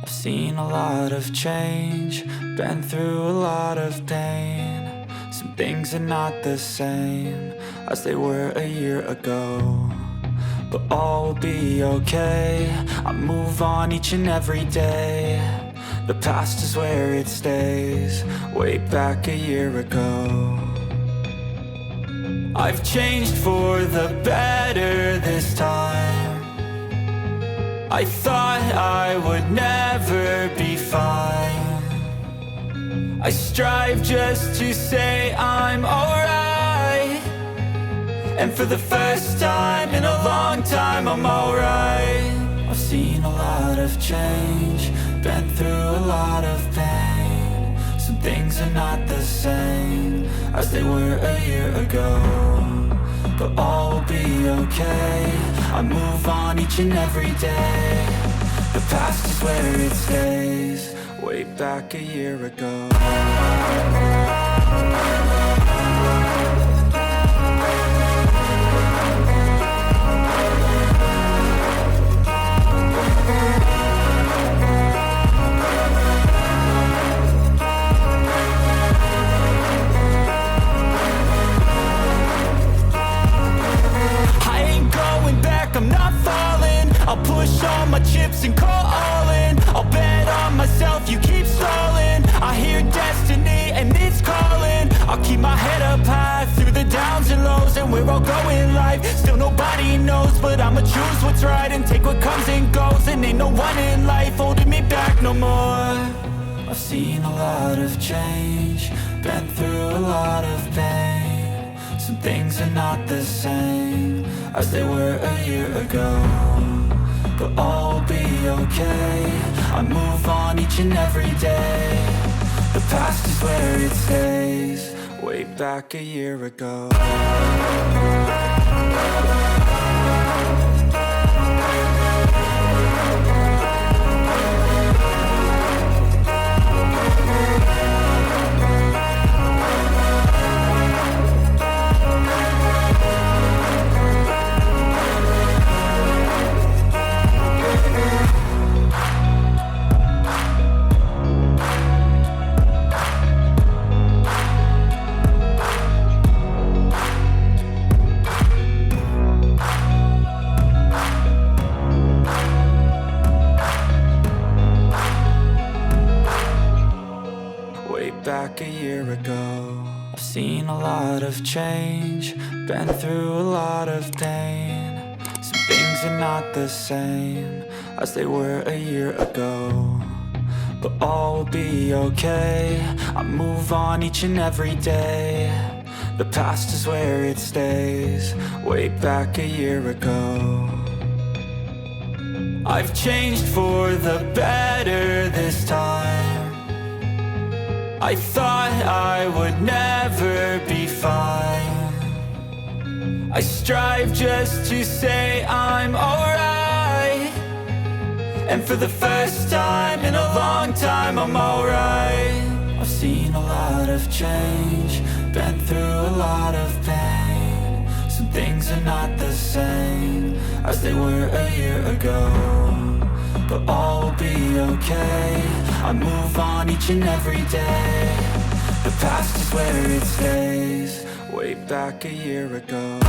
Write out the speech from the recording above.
I've seen a lot of change, been through a lot of pain. Some things are not the same as they were a year ago, but all will be okay. I move on each and every day. The past is where it stays, way back a year ago. I've changed for the better this time. I thought I would never be fine. I strive just to say I'm alright, and for the first time in a long time I'm alright. I've seen a lot of change, been through a lot of pain. Some things are not the same as they were a year ago, but all will be okay. I move on each and every day. The past is where it stays, way back a year ago. I'm not falling, I'll push all my chips and call all in. I'll bet on myself, you keep stalling. I hear destiny and it's calling. I'll keep my head up high through the downs and lows, and we're all going live. Still nobody knows, but I'ma choose what's right and take what comes and goes. And ain't no one in life holding me back no more. I've seen a lot of change, been through a lot of pain. Some things are not the same as they were a year ago, but all will be okay. I move on each and every day. The past is where it stays, way back a year ago. Back a year ago, I've seen a lot of change, been through a lot of pain. Some things are not the same as they were a year ago, but all will be okay. I move on each and every day. The past is where it stays, way back a year ago. I've changed for the better this time. I thought I would never be fine. I strive just to say I'm alright, and for the first time in a long time I'm alright. I've seen a lot of change, been through a lot of pain. Some things are not the same as they were a year ago, but all will be okay. I move on each and every day. The past is where it stays, way back a year ago.